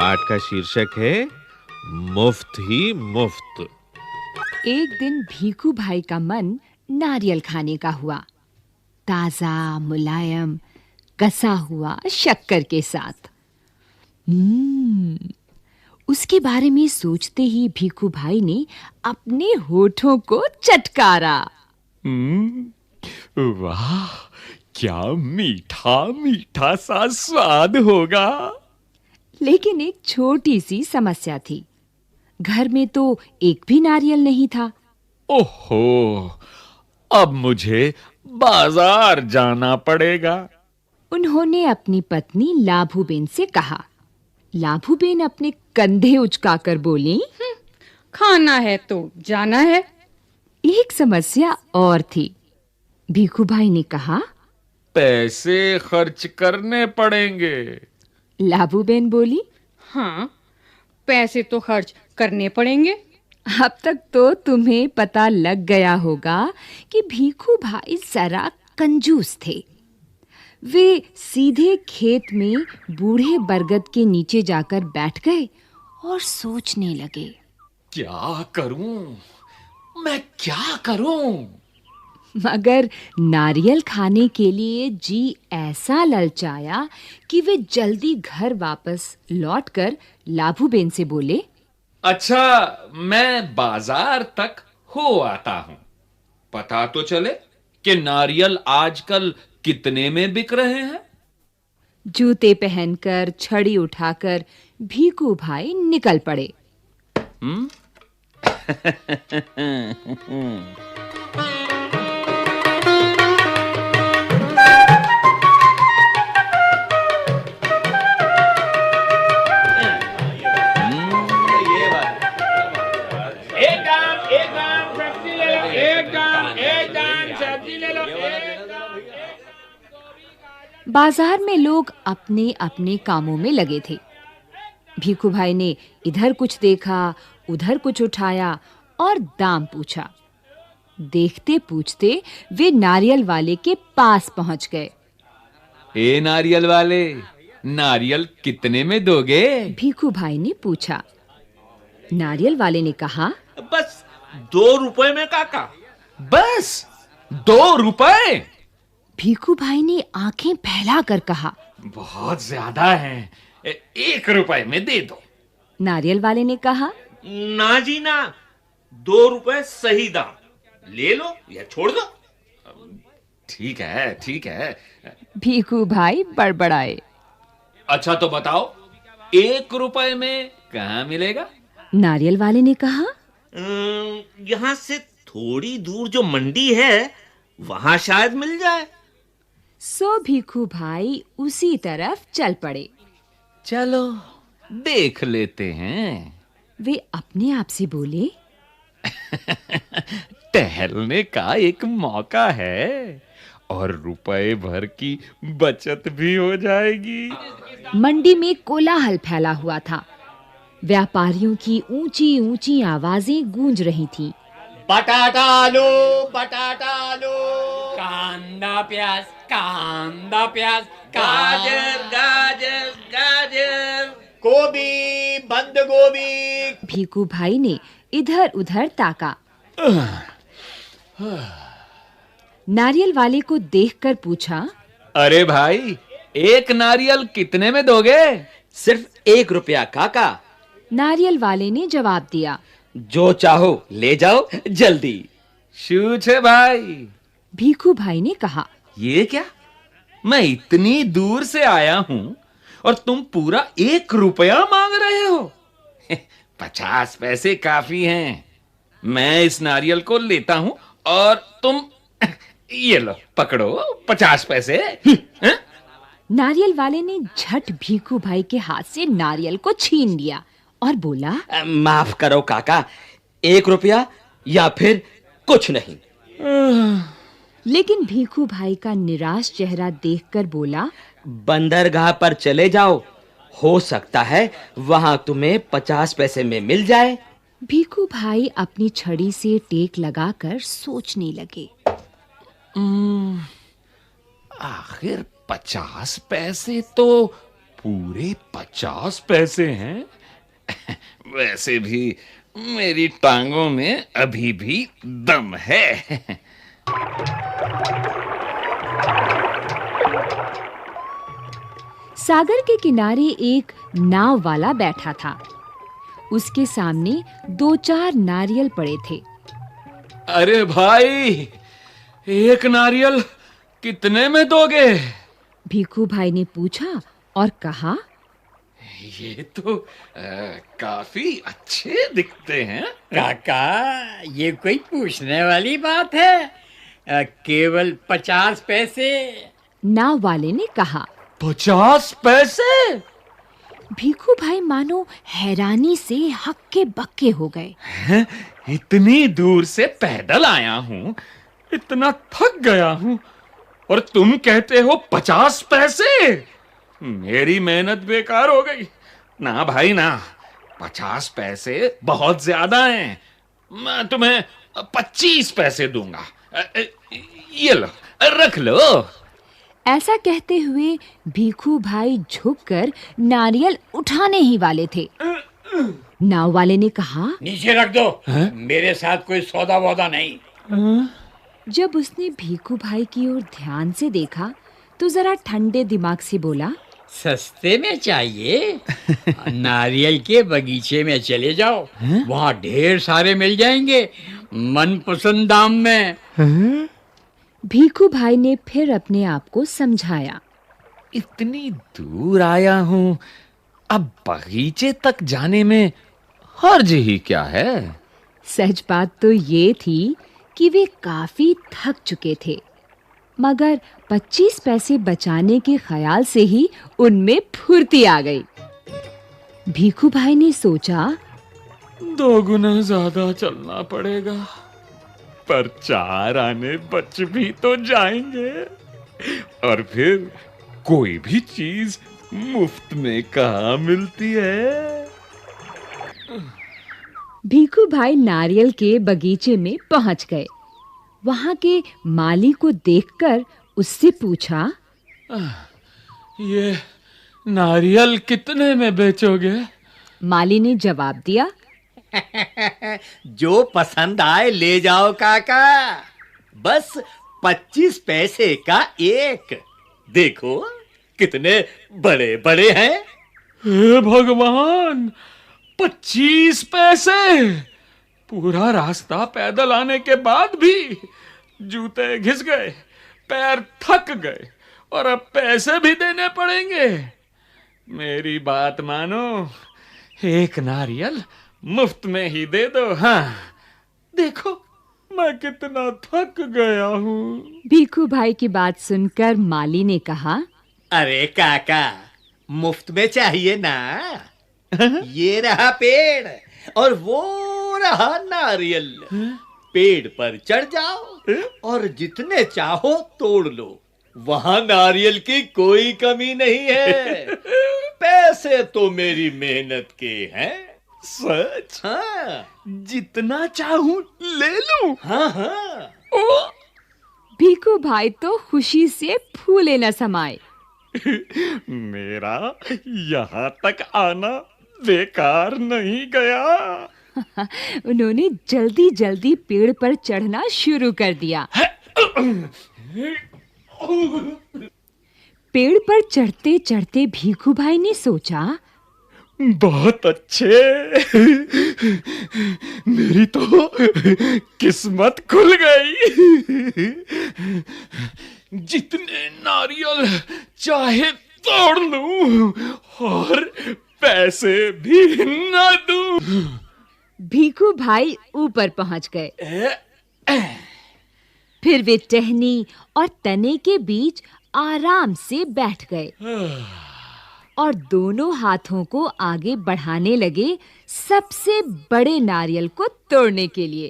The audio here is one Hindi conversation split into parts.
पाठ का शीर्षक है मुफ्त ही मुफ्त। एक दिन भीखू भाई का मन नारियल खाने का हुआ। ताजा, मुलायम, कसा हुआ शक्कर के साथ। उसके बारे में सोचते ही भीखू भाई ने अपने होठों को चटकारा। वाह, क्या मीठा मीठा सा स्वाद होगा। लेकिन एक छोटी सी समस्या थी। घर में तो एक भी नारियल नहीं था। ओहो, अब मुझे बाजार जाना पड़ेगा। उन्होंने अपनी पत्नी लाभूबेन से कहा। लाभूबेन अपने कंधे उचकाकर बोली, खाना है तो जाना है। एक समस्या और थी। भीखू भाई ने कहा, पैसे खर्च करने पड़ेंगे। लाभूबेन बोली, हाँ, पैसे तो खर्च करने पड़ेंगे। अब तक तो तुम्हें पता लग गया होगा कि भीखू भाई जरा कंजूस थे। वे सीधे खेत में बूढ़े बरगद के नीचे जाकर बैठ गए और सोचने लगे। क्या करूं? मैं क्या करूं? मगर नारियल खाने के लिए जी ऐसा ललचाया कि वे जल्दी घर वापस लौटकर लाभूबेन से बोले, अच्छा, मैं बाजार तक हो आता हूं। पता तो चले कि नारियल आजकल कितने में बिक रहे हैं। जूते पहनकर, छड़ी उठाकर भीखू भाई निकल पड़े। बाजार में लोग अपने-अपने कामों में लगे थे। भीखू भाई ने इधर कुछ देखा, उधर कुछ उठाया और दाम पूछा। देखते पूछते वे नारियल वाले के पास पहुंच गए। ए नारियल वाले, नारियल कितने में दोगे? भीखू भाई ने पूछा। नारियल वाले ने कहा, बस 2 रुपए में काका। बस 2 रुपए? भीखू भाई ने आंखें फैलाकर कहा, बहुत ज्यादा है, 1 रुपए में दे दो। नारियल वाले ने कहा, ना जी ना, 2 रुपए सही दाम। ले लो या छोड़ दो। ठीक है, ठीक है। भीखू भाई बड़बड़ाए। अच्छा तो बताओ, 1 रुपए में कहाँ मिलेगा? नारियल वाले ने कहा, यहाँ से थोड़ी दूर जो मंडी है वहां शायद मिल जाए। सो भीखू भाई उसी तरफ चल पड़े। चलो देख लेते हैं। वे अपने आप से बोले, टहलने का एक मौका है और रुपए भर की बचत भी हो जाएगी। मंडी में कोलाहल फैला हुआ था। व्यापारियों की ऊंची-ऊंची आवाजें गूंज रही थीं। बटाटा आलू, बटाटा आलू, कांदा प्याज, गाजर गाजर गाजर, गोभी, बंद गोभी। भीखू भाई ने इधर-उधर ताका। नारियल वाले को देखकर पूछा, अरे भाई, 1 नारियल कितने में दोगे? सिर्फ 1 रुपया काका। नारियल वाले ने जवाब दिया। जो चाहो ले जाओ जल्दी। शूछ है भाई। भीखू भाई ने कहा, ये क्या? मैं इतनी दूर से आया हूं और तुम पूरा 1 रुपया मांग रहे हो? 50 पैसे काफी हैं। मैं इस नारियल को लेता हूं और तुम ये लो, पकड़ो 50 पैसे। नारियल वाले ने झट भीखू भाई के हाथ से नारियल को छीन लिया और बोला, माफ करो काका, 1 रुपया या फिर कुछ नहीं। लेकिन भीखू भाई का निराश चेहरा देखकर बोला, बंदरगाह पर चले जाओ, हो सकता है वहां तुम्हें 50 पैसे में मिल जाए। भीखू भाई अपनी छड़ी से टेक लगाकर सोचने लगे। आखिर 50 पैसे तो पूरे 50 पैसे हैं। वैसे भी मेरी टांगों में अभी भी दम है। सागर के किनारे एक नाव वाला बैठा था। उसके सामने 2-4 नारियल पड़े थे। अरे भाई, एक नारियल कितने में दोगे? भीखू भाई ने पूछा और कहा, ये तो काफी अच्छे दिखते हैं। काका, ये कोई पूछने वाली बात है? केवल 50 पैसे। नाव वाले ने कहा। 50 पैसे? भीखू भाई मानो हैरानी से हक्के बक्के हो गए। हैं? इतनी दूर से पैदल आया हूँ, इतना थक गया हूँ, और तुम कहते हो 50 पैसे? मेरी मेहनत बेकार हो गई। ना भाई ना, 50 पैसे बहुत ज्यादा हैं। मैं तुम्हें 25 पैसे दूंगा। ये लो, रख लो। ऐसा कहते हुए भीखू भाई झुककर नारियल उठाने ही वाले थे। नाव वाले ने कहा, नीचे रख दो। मेरे साथ कोई सौदा वौदा नहीं। जब उसने भीखू भाई की ओर ध्यान से देखा तो जरा ठंडे दिमाग से बोला, सस्ते में चाहिए? नारियल के बगीचे में चले जाओ, वहाँ ढेर सारे मिल जाएंगे मनपसंद दाम में। भीखू भाई ने फिर अपने आप को समझाया। इतनी दूर आया हूँ, अब बगीचे तक जाने में हर्ज ही क्या है? सच बात तो ये थी कि वे काफी थक चुके थे, मगर 25 पैसे बचाने के ख्याल से ही उनमें फुर्ती आ गई। भीखू भाई ने सोचा, 2 गुना ज्यादा चलना पड़ेगा, पर 4 आने बच भी तो जाएंगे। और फिर कोई भी चीज मुफ्त में कहाँ मिलती है? भीखू भाई नारियल के बगीचे में पहुंच गए। वहां के माली को देखकर उससे पूछा, ये नारियल कितने में बेचोगे? माली ने जवाब दिया, जो पसंद आए ले जाओ काका, बस 25 पैसे का एक। देखो कितने बड़े बड़े हैं। हे भगवान, 25 पैसे! पूरा रास्ता पैदल आने के बाद भी जूते घिस गए, पैर थक गए, और अब पैसे भी देने पड़ेंगे। मेरी बात मानो, एक नारियल मुफ्त में ही दे दो। हाँ, देखो मैं कितना थक गया हूँ। भीखू भाई की बात सुनकर माली ने कहा, अरे काका, मुफ्त में चाहिए ना? ये रहा पेड़ और वो रहा नारियल। पेड़ पर चढ़ जाओ और जितने चाहो तोड़ लो, वहां नारियल की कोई कमी नहीं है। पैसे तो मेरी मेहनत के हैं। सच? हाँ जितना चाहूं ले लूं? हाँ हाँ। ओ! भीखू भाई तो खुशी से फूले न समाये। मेरा यहाँ तक आना बेकार नहीं गया। उन्होंने जल्दी-जल्दी पेड़ पर चढ़ना शुरू कर दिया। पेड़ पर चढ़ते-चढ़ते भीखू भाई ने सोचा, बहुत अच्छे, मेरी तो किस्मत खुल गई। जितने नारियल चाहे तोड़ लूं और पैसे भी न दूं। भीखू भाई ऊपर पहुंच गए। फिर वे टहनी और तने के बीच आराम से बैठ गए और दोनों हाथों को आगे बढ़ाने लगे सबसे बड़े नारियल को तोड़ने के लिए।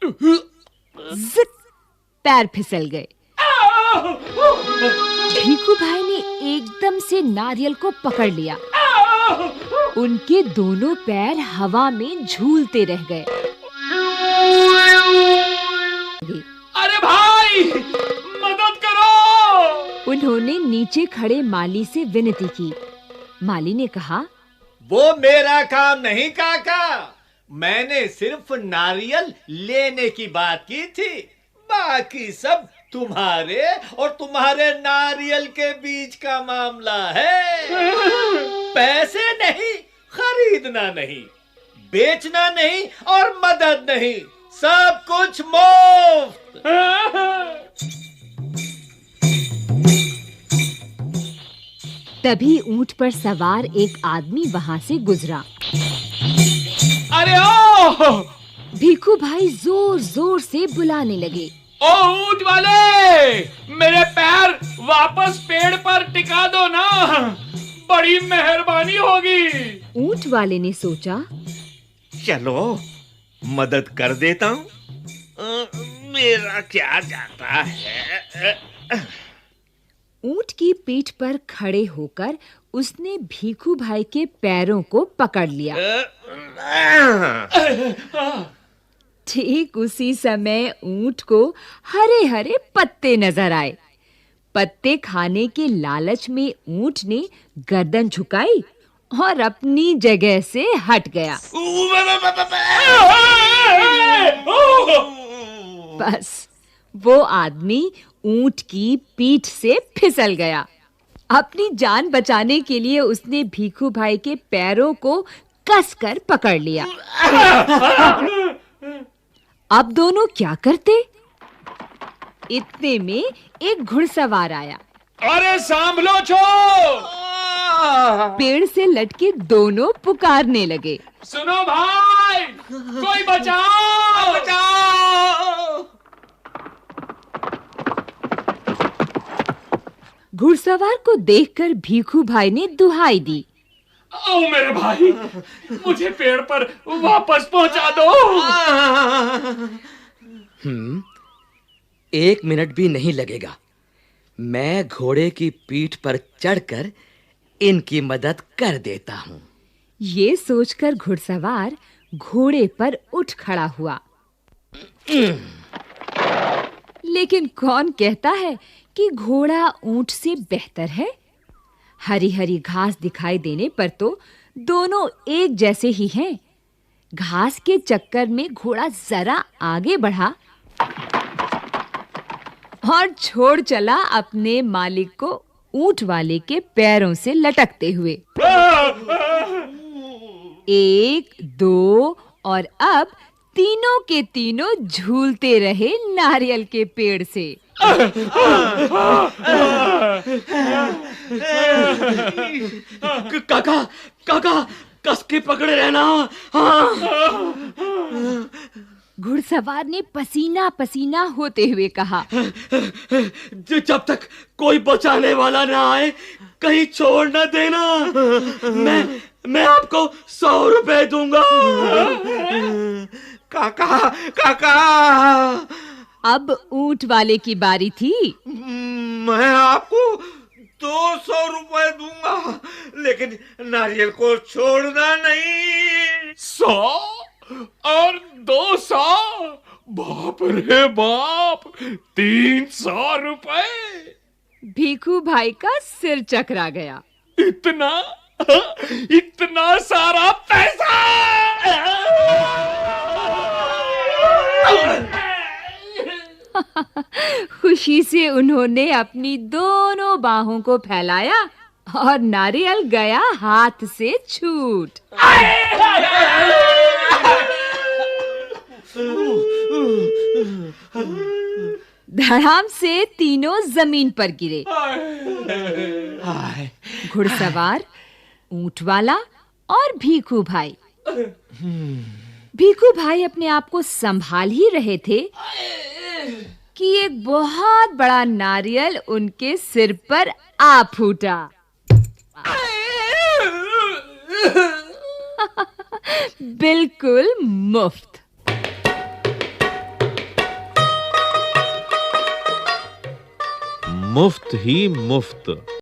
जिक, पैर फिसल गए। भीखू भाई ने एकदम से नारियल को पकड़ लिया। उनके दोनों पैर हवा में झूलते रह गए। अरे भाई, मदद करो! उन्होंने नीचे खड़े माली से विनती की। माली ने कहा, वो मेरा काम नहीं काका, मैंने सिर्फ नारियल लेने की बात की थी, बाकी सब तुम्हारे और तुम्हारे नारियल के बीच का मामला है। पैसे नहीं, खरीदना नहीं, बेचना नहीं और मदद नहीं, सब कुछ मुफ्त। तभी ऊंट पर सवार एक आदमी वहां से गुजरा। अरे ओ भीखू भाई जोर जोर से बुलाने लगे, ओ ऊंट वाले, मेरे पैर वापस पेड़ पर टिका दो ना, बड़ी मेहरबानी होगी। ऊंट वाले ने सोचा, चलो मदद कर देता हूँ, मेरा क्या जाता है। ऊंट की पीठ पर खड़े होकर उसने भीखू भाई के पैरों को पकड़ लिया। ठीक उसी समय ऊंट को हरे हरे पत्ते नजर आए। पत्ते खाने के लालच में ऊंट ने गर्दन झुकाई और अपनी जगह से हट गया। बस वो आदमी ऊंट की पीठ से फिसल गया। अपनी जान बचाने के लिए उसने भीखू भाई के पैरों को कसकर पकड़ लिया। अब दोनों क्या करते? इतने में एक घुड़सवार आया। अरे सांभलो छो, पेड़ से लटके दोनों पुकारने लगे, सुनो भाई, कोई बचाओ, बचाओ। घुड़सवार को देखकर भीखू भाई ने दुहाई दी, ओ मेरे भाई, मुझे पेड़ पर वापस पहुंचा दो। 1 मिनट भी नहीं लगेगा। मैं घोड़े की पीठ पर चढ़कर इनकी मदद कर देता हूँ। ये सोचकर घुड़सवार घोड़े पर उठ खड़ा हुआ। लेकिन कौन कहता है कि घोड़ा ऊंट से बेहतर है? हरी हरी घास दिखाई देने पर तो दोनों एक जैसे ही हैं। घास के चक्कर में घोड़ा जरा आगे बढ़ा और छोड़ चला अपने मालिक को ऊंट वाले के पैरों से लटकते हुए। 1, 2 और अब तीनों के तीनों झूलते रहे नारियल के पेड़ से। काका, काका, कस के पकड़े रहना। घुड़सवार ने पसीना पसीना होते हुए कहा, जब तक कोई बचाने वाला ना आए, कहीं छोड़ न देना। मैं आपको 100 रुपए दूंगा। काका, काका, अब ऊंट वाले की बारी थी। मैं आपको 200 रुपए दूंगा, लेकिन नारियल को छोड़ना नहीं। 100 और 200, बाप रे बाप, 300 रुपए। भीखू भाई का सिर चकरा गया। इतना इतना सारा पैसा! खुशी से उन्होंने अपनी दोनों बाहों को फैलाया और नारियल गया हाथ से छूट। धड़ाम से तीनों जमीन पर गिरे। घुड़सवार, ऊंट वाला और भीखू भाई। भीखू भाई अपने आप को संभाल ही रहे थे कि एक बहुत बड़ा नारियल उनके सिर पर आ फूटा। बिल्कुल मुफ्त। मुफ्त ही मुफ्त।